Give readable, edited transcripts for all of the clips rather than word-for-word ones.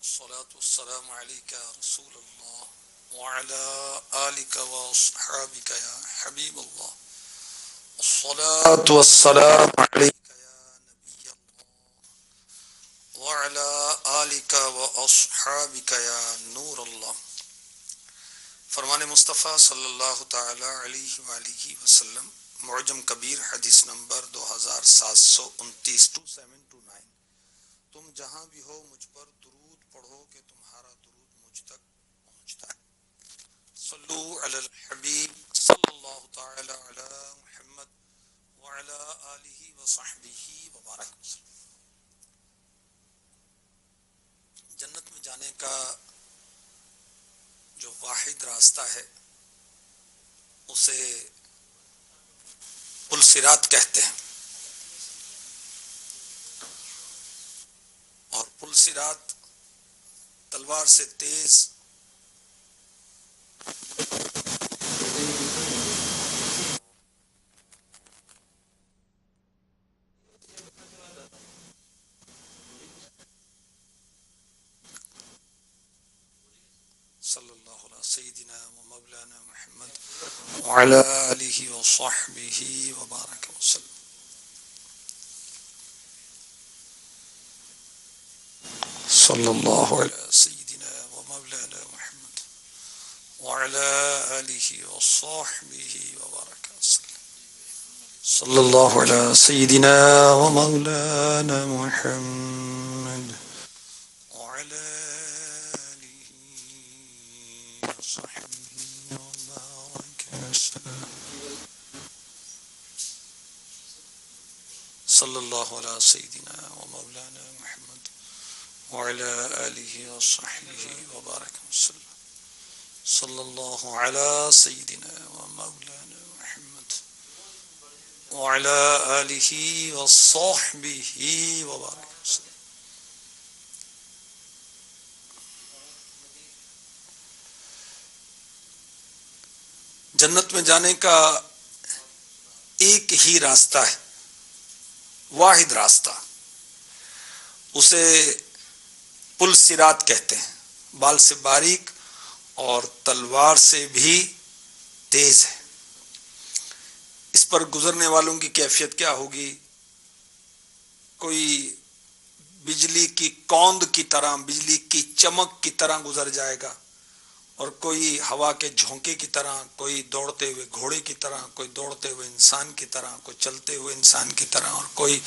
والصلاة والسلام عليك يا رسول الله وعلى آلك وأصحابك يا حبيب الله. الصلاة والسلام عليك يا نبي الله وعلى آلك وأصحابك يا نور الله. فرمان مصطفیٰ صلی اللہ تعالی علیہ وآلہ وسلم، معجم کبیر، حدیث نمبر 2729 2729۔ تم جہاں بھی ہو مجھ پر درود پڑھو کہ تمہارا درود مجھ تک پہنچتا ہے۔ صلو علی الحبیب صلی اللہ تعالی علی محمد وعلی آلہ وصحبہ وبارک وسلم۔ جنت میں جانے کا جو واحد راستہ ہے اسے پل صراط کہتے ہیں، اور پل صراط تلوار سے تیز صلی اللہ علیہ سیدنا و مولانا محمد وعلی آلہ وصحبہ وبارک وسلم۔ صلی اللہ علیہ سیدنا و مولانا محمد وعلی آلہ وصحبہ وبارک وسلم۔ صلی اللہ علیہ سیدنا و مولانا محمد وعلی صلی اللہ علیہ سیدنا و مولانا محمد وعلی آلہ وصحبہ وبارک وسلم۔ صلی اللہ علیہ سیدنا و مولانا محمد وعلی آلہ وصحبہ وبارک وسلم۔ جنت میں جانے کا ایک ہی راستہ ہے، واحد راستہ، اسے پل صراط کہتے ہیں۔ بال سے باریک اور تلوار سے بھی تیز ہے۔ اس پر گزرنے والوں کی کیفیت کیا ہوگی؟ کوئی بجلی کی کوند کی طرح، بجلی کی چمک کی طرح گزر جائے گا، اور کوئی ہوا کے جھونکے کی طرح، کوئی دوڑتے ہوئے گھوڑے کی طرح، کوئی دوڑتے ہوئے انسان کی طرح، کوئی چلتے ہوئے انسان کی طرح، اور کوئی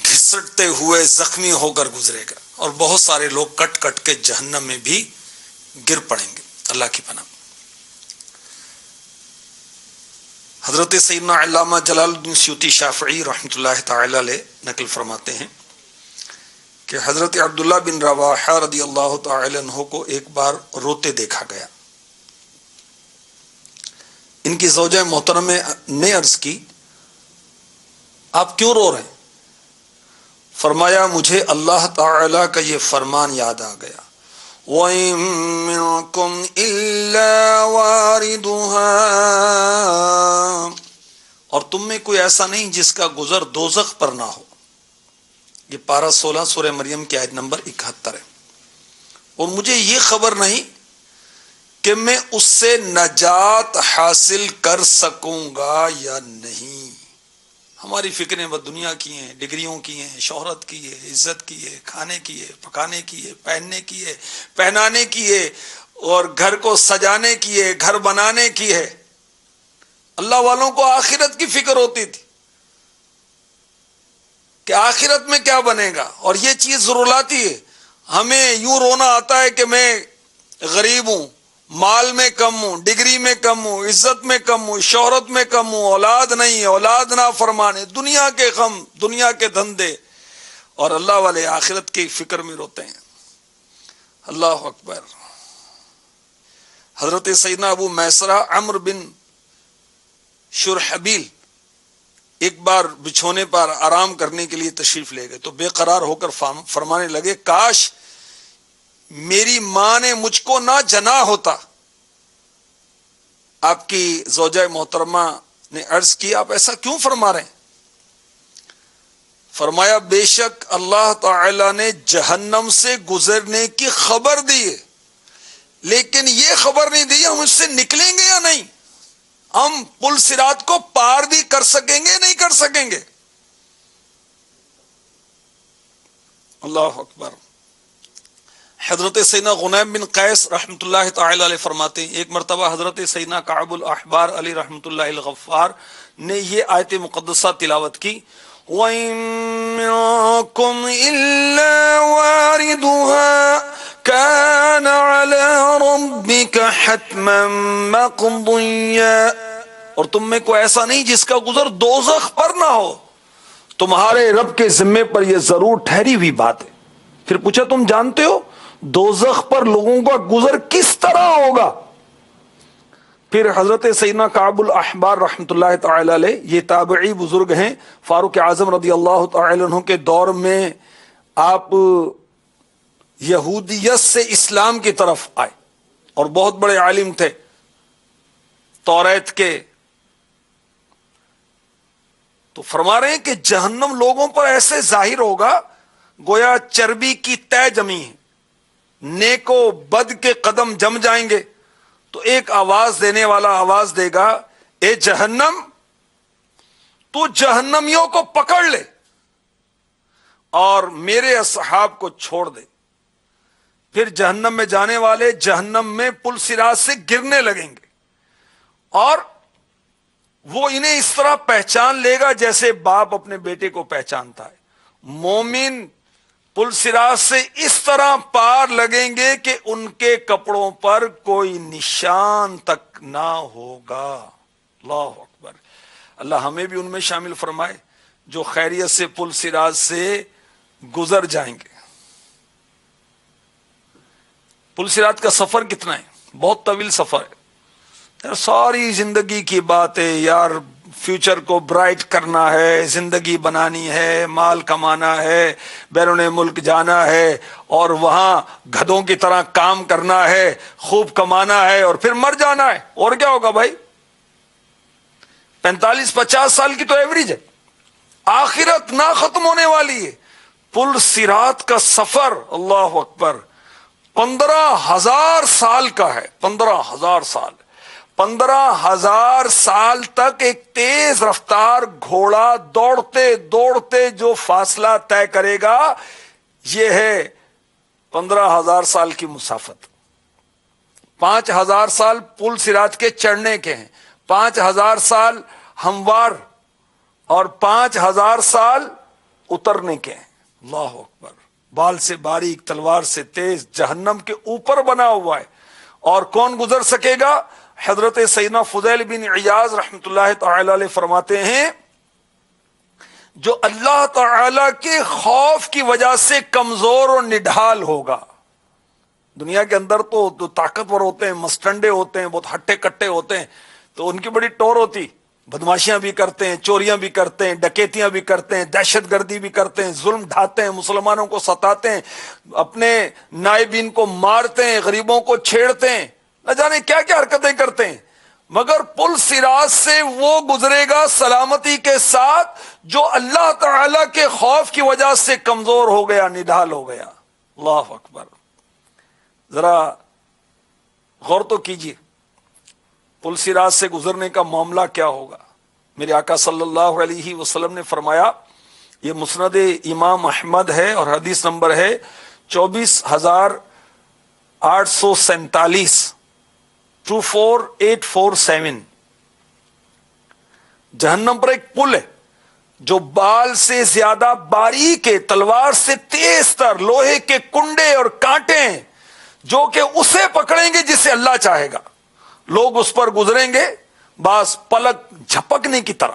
گھسٹتے ہوئے زخمی ہو کر گزرے گا، اور بہت سارے لوگ کٹ کٹ کے جہنم میں بھی گر پڑیں گے، اللہ کی پناہ۔ حضرت سیدنا علامہ جلال الدین سیوطی شافعی رحمۃ اللہ تعالی علیہ نقل فرماتے ہیں کہ حضرت عبداللہ بن رواحہ رضی اللہ تعالی عنہ کو ایک بار روتے دیکھا گیا۔ ان کی زوجہ محترمہ نے عرض کی، آپ کیوں رو رہے ہیں؟ فرمایا، مجھے اللہ تعالی کا یہ فرمان یاد آ گیا، وَإِن مِّنكُمْ إِلَّا وَارِدُهَا، اور تم میں کوئی ایسا نہیں جس کا گزر دوزخ پر نہ ہو۔ یہ پارہ 16 سورہ مریم کی آیت نمبر 71 ہے۔ اور مجھے یہ خبر نہیں کہ میں اس سے نجات حاصل کر سکوں گا یا نہیں۔ ہماری فکریں بس دنیا کی ہیں، ڈگریوں کی ہیں، شہرت کی ہے، عزت کی ہے، کھانے کی ہے، پکانے کی ہے، پہننے کی ہے، پہنانے کی ہے، اور گھر کو سجانے کی ہے، گھر بنانے کی ہے۔ اللہ والوں کو آخرت کی فکر ہوتی تھی کہ آخرت میں کیا بنے گا، اور یہ چیز ضرور لاتی ہے۔ ہمیں یوں رونا آتا ہے کہ میں غریب ہوں، مال میں کم ہوں، ڈگری میں کم ہوں، عزت میں کم ہوں، شہرت میں کم ہوں، اولاد نہیں ہے، اولاد نہ فرمانے، دنیا کے غم، دنیا کے دھندے، اور اللہ والے آخرت کی فکر میں روتے ہیں۔ اللہ اکبر۔ حضرت سیدنا ابو میسرہ عمرو بن شرحبیل ایک بار بچھونے پر آرام کرنے کے لیے تشریف لے گئے تو بے قرار ہو کر فرمانے لگے، کاش میری ماں نے مجھ کو نہ جنا ہوتا۔ آپ کی زوجہ محترمہ نے عرض کی، آپ ایسا کیوں فرما رہے ہیں؟ فرمایا بے شک اللہ تعالی نے جہنم سے گزرنے کی خبر دی ہے، لیکن یہ خبر نہیں دی ہم اس سے نکلیں گے یا نہیں، ہم پل صراط کو پار بھی کر سکیں گے نہیں کر سکیں گے۔ اللہ اکبر۔ حضرت سیدنا غنیم بن قیس رحمۃ اللہ تعالی علیہ فرماتے ہیں، ایک مرتبہ حضرت سیدنا کعب الاحبار علی رحمۃ اللہ الغفار نے یہ آیت مقدسہ تلاوت کی، وَإِن مِّنكُمْ إِلَّا وَارِدُهَا كَانَ عَلَى رَبِّكَ حَتْمًا مَّقْضِيًّا، اور تم میں کوئی ایسا نہیں جس کا گزر دوزخ پر نہ ہو، تمہارے رب کے ذمے پر یہ ضرور ٹھہری ہوئی بات ہے۔ پھر پوچھا تم جانتے ہو دوزخ پر لوگوں کا گزر کس طرح ہوگا؟ پھر حضرت سیدنا کعب الاحبار رحمۃ اللہ تعالی علیہ، یہ تابعی بزرگ ہیں، فاروق اعظم رضی اللہ تعالی عنہ کے دور میں آپ یہودیت سے اسلام کی طرف آئے اور بہت بڑے عالم تھے توریت کے، تو فرما رہے ہیں کہ جہنم لوگوں پر ایسے ظاہر ہوگا گویا چربی کی تہ جمی ہے، نیک و بد کے قدم جم جائیں گے، تو ایک آواز دینے والا آواز دے گا، اے جہنم تو جہنمیوں کو پکڑ لے اور میرے اصحاب کو چھوڑ دے۔ پھر جہنم میں جانے والے جہنم میں پل صراط سے گرنے لگیں گے، اور وہ انہیں اس طرح پہچان لے گا جیسے باپ اپنے بیٹے کو پہچانتا ہے۔ مومن پل صراط سے اس طرح پار لگیں گے کہ ان کے کپڑوں پر کوئی نشان تک نہ ہوگا۔ اللہ اکبر۔ اللہ ہمیں بھی ان میں شامل فرمائے جو خیریت سے پل صراط سے گزر جائیں گے۔ پل صراط کا سفر کتنا ہے؟ بہت طویل سفر ہے یار، ساری زندگی کی بات ہے یار، فیوچر کو برائٹ کرنا ہے، زندگی بنانی ہے، مال کمانا ہے، بیرون ملک جانا ہے اور وہاں گدھوں کی طرح کام کرنا ہے، خوب کمانا ہے اور پھر مر جانا ہے، اور کیا ہوگا بھائی؟ 45-50 سال کی تو ایوریج ہے، آخرت نہ ختم ہونے والی ہے۔ پل صراط کا سفر اللہ اکبر 15,000 سال کا ہے، 15,000 سال، 15,000 سال تک ایک تیز رفتار گھوڑا دوڑتے دوڑتے جو فاصلہ طے کرے گا، یہ ہے 15,000 سال کی مسافت۔ 5,000 سال پل صراط کے چڑھنے کے ہیں، 5,000 سال ہموار اور 5,000 سال اترنے کے ہیں۔ اللہ اکبر۔ بال سے باریک تلوار سے تیز جہنم کے اوپر بنا ہوا ہے، اور کون گزر سکے گا؟ حضرت سیدنا فضیل بن عیاض رحمۃ اللہ تعالی علیہ فرماتے ہیں، جو اللہ تعالی کے خوف کی وجہ سے کمزور اور نڈھال ہوگا۔ دنیا کے اندر تو طاقتور ہوتے ہیں، مسٹنڈے ہوتے ہیں، بہت ہٹے کٹے ہوتے ہیں، تو ان کی بڑی ٹور ہوتی، بدماشیاں بھی کرتے ہیں، چوریاں بھی کرتے ہیں، ڈکیتیاں بھی کرتے ہیں، دہشت گردی بھی کرتے ہیں، ظلم ڈھاتے ہیں، مسلمانوں کو ستاتے ہیں، اپنے نائبین کو مارتے ہیں، غریبوں کو چھیڑتے ہیں، نہ جانے کیا کیا حرکتیں کرتے ہیں، مگر پل صراط سے وہ گزرے گا سلامتی کے ساتھ جو اللہ تعالی کے خوف کی وجہ سے کمزور ہو گیا، نڈھال ہو گیا۔ اللہ اکبر۔ ذرا غور تو کیجئے، پل صراط سے گزرنے کا معاملہ کیا ہوگا؟ میرے آقا صلی اللہ علیہ وسلم نے فرمایا، یہ مسند امام احمد ہے اور حدیث نمبر ہے 24,847، 24847۔ جہنم پر ایک پل ہے جو بال سے زیادہ باریک ہے، تلوار سے تیز تر، لوہے کے کنڈے اور کانٹے ہیں جو کہ اسے پکڑیں گے جسے اللہ چاہے گا۔ لوگ اس پر گزریں گے، بعض پلک جھپکنے کی طرح،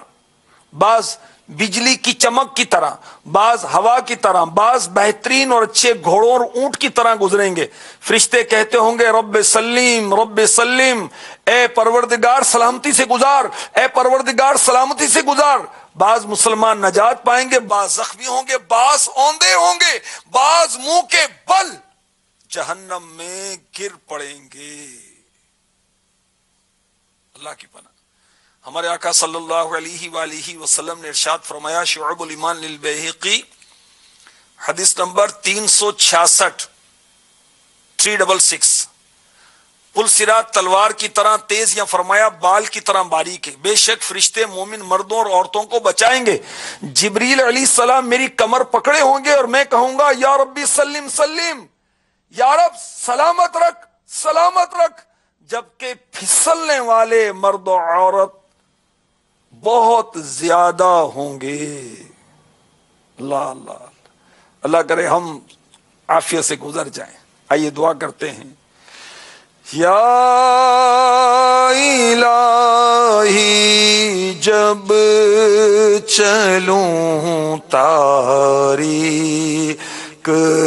بعض بجلی کی چمک کی طرح، بعض ہوا کی طرح، بعض بہترین اور اچھے گھوڑوں اور اونٹ کی طرح گزریں گے۔ فرشتے کہتے ہوں گے رب سلیم رب سلیم، اے پروردگار سلامتی سے گزار، اے پروردگار سلامتی سے گزار۔ بعض مسلمان نجات پائیں گے، بعض زخمی ہوں گے، بعض اوندے ہوں گے، بعض منہ کے بل جہنم میں گر پڑیں گے۔ اللہ کی پناہ۔ ہمارے آقا صلی اللہ علیہ وآلہ وسلم نے ارشاد فرمایا، شعب الایمان للبیہقی، حدیث نمبر 366، 366، پل صراط تلوار کی طرح تیز یا فرمایا بال کی طرح باریک ہے، بے شک فرشتے مومن مردوں اور عورتوں کو بچائیں گے۔ جبریل علیہ السلام میری کمر پکڑے ہوں گے اور میں کہوں گا یا ربی سلم سلم، یا رب سلامت رکھ سلامت رکھ، جبکہ پھسلنے والے مرد و عورت بہت زیادہ ہوں گے۔ اللہ اللہ اللہ کرے ہم عافیت سے گزر جائیں۔ آئیے دعا کرتے ہیں۔ یا الہی جب چلوں تاریک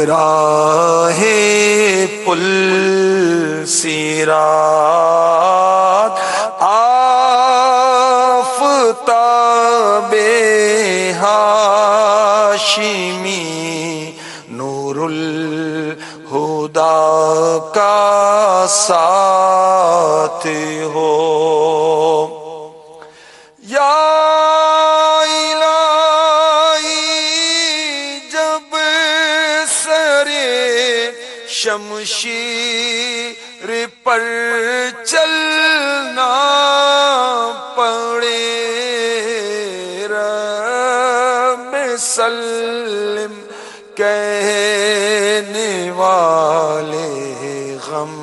راہ پل صراط، آفتاب ہاشمی نور الہدا کا ساتھ ہو۔ یا الہی جب سرے شمشیر پر چلنا پڑے، رب سلم کہنے والے غم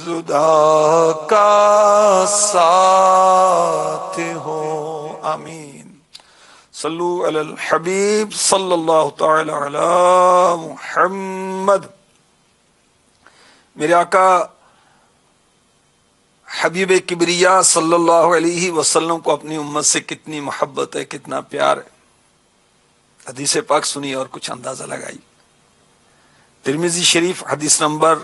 زدہ کا ساتھ ہو۔ آمین۔ صلو علی الحبیب صلی اللہ تعالی علی محمد۔ میرے آقا حبیب کبریا صلی اللہ علیہ وسلم کو اپنی امت سے کتنی محبت ہے، کتنا پیار ہے۔ حدیث پاک سنی اور کچھ اندازہ لگائی۔ ترمذی شریف حدیث نمبر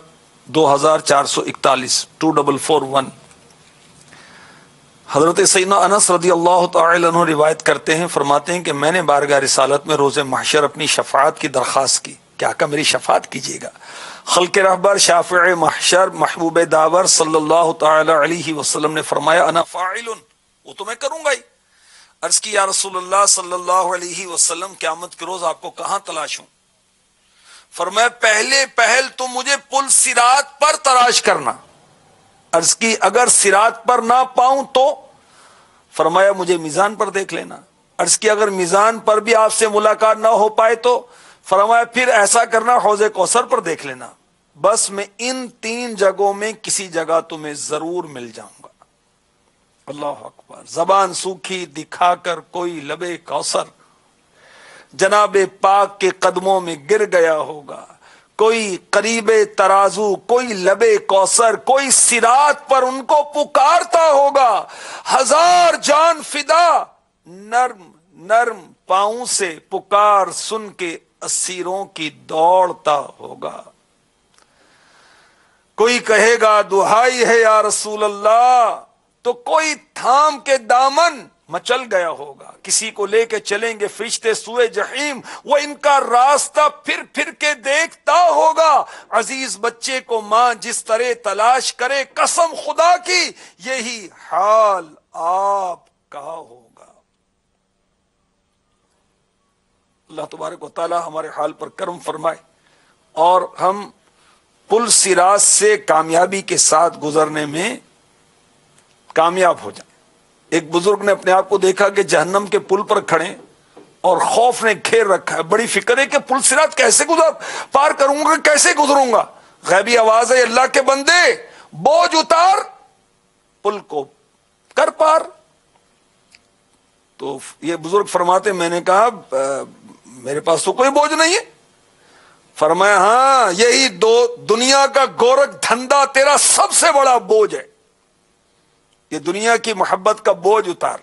2441، 2441، حضرت سیدنا انس رضی اللہ تعالی عنہ روایت کرتے ہیں، فرماتے ہیں کہ میں نے بارگاہ رسالت میں روز محشر اپنی شفاعت کی درخواست کی کہ آقا میری شفاعت کیجیے گا۔ خلق رہبر شافع محشر محبوب داور صلی اللہ تعالی علیہ وسلم نے فرمایا انا فاعل، وہ تو میں کروں گا ہی۔ عرض کی یا رسول اللہ صلی اللہ علیہ وسلم قیامت کے روز آپ کو کہاں تلاشوں؟ فرمایا پہلے پہل تو مجھے پل صراط پر تلاش کرنا۔ عرض کی اگر صراط پر نہ پاؤں تو؟ فرمایا مجھے میزان پر دیکھ لینا۔ عرض کی اگر میزان پر بھی آپ سے ملاقات نہ ہو پائے تو؟ فرمایا پھر ایسا کرنا حوض کوثر پر دیکھ لینا۔ بس میں ان 3 جگہوں میں کسی جگہ تمہیں ضرور مل جاؤں گا۔ اللہ اکبر۔ زبان سوکھی دکھا کر کوئی لبے کوثر جناب پاک کے قدموں میں گر گیا ہوگا، کوئی قریب ترازو، کوئی لبے کوثر، کوئی صراط پر ان کو پکارتا ہوگا، 1000 جان فدا نرم نرم پاؤں سے پکار سن کے اسیروں کی دوڑتا ہوگا۔ کوئی کہے گا دہائی ہے یا رسول اللہ، تو کوئی تھام کے دامن مچل گیا ہوگا۔ کسی کو لے کے چلیں گے فرشتے سوئے جہیم، وہ ان کا راستہ پھر پھر کے دیکھتا ہوگا۔ عزیز بچے کو ماں جس طرح تلاش کرے، قسم خدا کی یہی حال آپ کا ہوگا۔ اللہ تبارک و تعالی ہمارے حال پر کرم فرمائے اور ہم پل صراط سے کامیابی کے ساتھ گزرنے میں کامیاب ہو جائیں۔ ایک بزرگ نے اپنے آپ کو دیکھا کہ جہنم کے پل پر کھڑے اور خوف نے گھیر رکھا ہے، بڑی فکر ہے کہ پل صراط کیسے پار کروں گا، کیسے گزروں گا۔ غیبی آواز ہے اللہ کے بندے بوجھ اتار، پل کو کر پار۔ تو یہ بزرگ فرماتے میں نے کہا میرے پاس تو کوئی بوجھ نہیں ہے۔ فرمایا ہاں یہی دنیا کا گورکھ دھندا تیرا سب سے بڑا بوجھ ہے، یہ دنیا کی محبت کا بوجھ اتار۔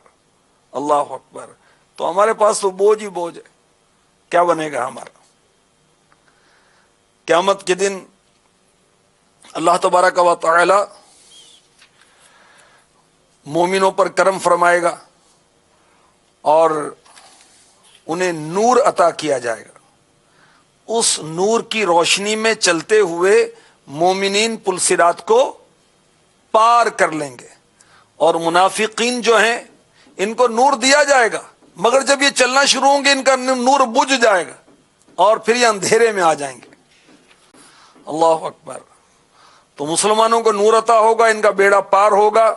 اللہ اکبر۔ تو ہمارے پاس تو بوجھ ہی بوجھ ہے، کیا بنے گا ہمارا؟ قیامت کے دن اللہ تبارک و تعالی مومنوں پر کرم فرمائے گا اور انہیں نور عطا کیا جائے گا۔ اس نور کی روشنی میں چلتے ہوئے مومنین پل صراط کو پار کر لیں گے اور منافقین جو ہیں ان کو نور دیا جائے گا، مگر جب یہ چلنا شروع ہوں گے ان کا نور بجھ جائے گا اور پھر یہ اندھیرے میں آ جائیں گے۔ اللہ اکبر۔ تو مسلمانوں کو نور عطا ہوگا، ان کا بیڑا پار ہوگا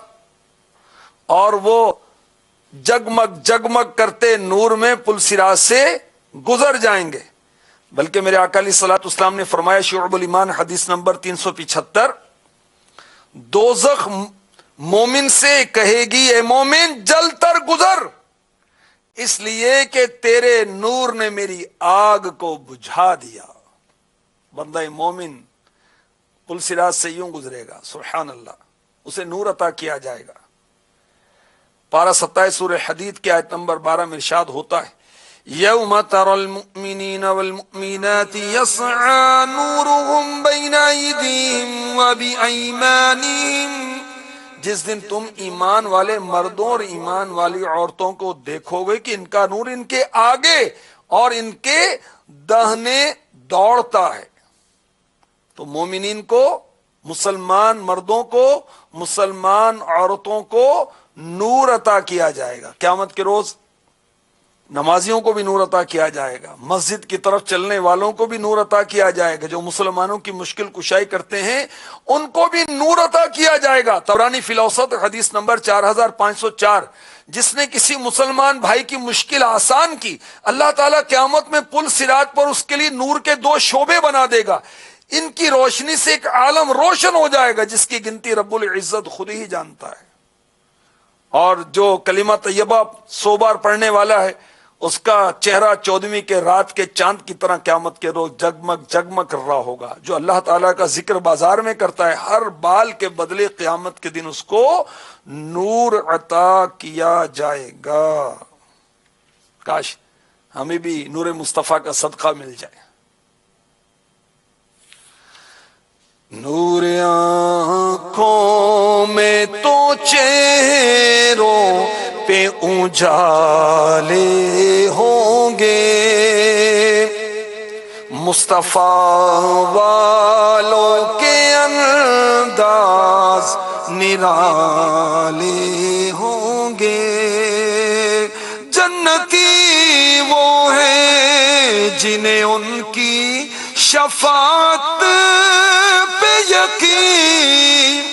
اور وہ جگمگ جگمگ کرتے نور میں پل صراط سے گزر جائیں گے۔ بلکہ میرے آقا علیہ الصلوۃ والسلام نے فرمایا، شعب الایمان حدیث نمبر 375، دوزخ مومن سے کہے گی اے مومن جل تر گزر، اس لیے کہ تیرے نور نے میری آگ کو بجھا دیا۔ بندہ مومن پل صراط سے یوں گزرے گا، سبحان اللہ، اسے نور عطا کیا جائے گا۔ پارہ 27 سورہ حدید کی آیت نمبر 12 میں ارشاد ہوتا ہے، یوم تری المؤمنین والمؤمنات یسعی نورهم بین ایدیہم وبایمانہم، جس دن تم ایمان والے مردوں اور ایمان والی عورتوں کو دیکھو گے کہ ان کا نور ان کے آگے اور ان کے داہنے دوڑتا ہے۔ تو مومنین کو، مسلمان مردوں کو، مسلمان عورتوں کو نور عطا کیا جائے گا قیامت کے روز۔ نمازیوں کو بھی نور عطا کیا جائے گا، مسجد کی طرف چلنے والوں کو بھی نور عطا کیا جائے گا، جو مسلمانوں کی مشکل کشائی کرتے ہیں ان کو بھی نور عطا کیا جائے گا۔ طبرانی فی الاوسط حدیث نمبر 4504، جس نے کسی مسلمان بھائی کی مشکل آسان کی، اللہ تعالیٰ قیامت میں پل صراط پر اس کے لیے نور کے 2 شعبے بنا دے گا، ان کی روشنی سے ایک عالم روشن ہو جائے گا جس کی گنتی رب العزت خود ہی جانتا ہے۔ اور جو کلمہ طیبہ 100 بار پڑھنے والا ہے اس کا چہرہ 14ویں کے رات کے چاند کی طرح قیامت کے روز جگمگ جگمگ کر رہا ہوگا۔ جو اللہ تعالیٰ کا ذکر بازار میں کرتا ہے، ہر بال کے بدلے قیامت کے دن اس کو نور عطا کیا جائے گا۔ کاش ہمیں بھی نور مصطفیٰ کا صدقہ مل جائے۔ نور آنکھوں میں تو چہروں پہ اجالے ہوں گے، مصطفیٰ والوں کے انداز نرالے ہوں گے، جنتی وہ ہیں جنہیں ان کی شفاعت پہ یقین،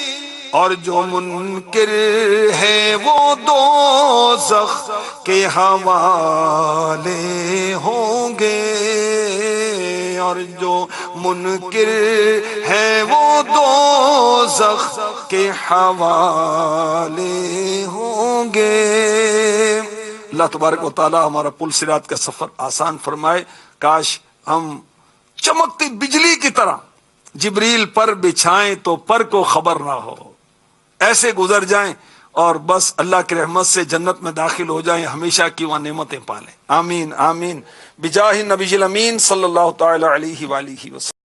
اور جو منکر ہے وہ دوزخ کے حوالے ہوں گے، اور جو منکر ہے وہ دوزخ کے حوالے ہوں گے۔ اللہ تبارک و تعالی ہمارا پل صراط کا سفر آسان فرمائے۔ کاش ہم چمکتی بجلی کی طرح جبریل پر بچھائیں تو پر کو خبر نہ ہو، ایسے گزر جائیں اور بس اللہ کی رحمت سے جنت میں داخل ہو جائیں، ہمیشہ کی وہاں نعمتیں پالیں۔ آمین آمین بجاہ النبی الامین صلی اللہ تعالی علیہ وآلہ وسلم۔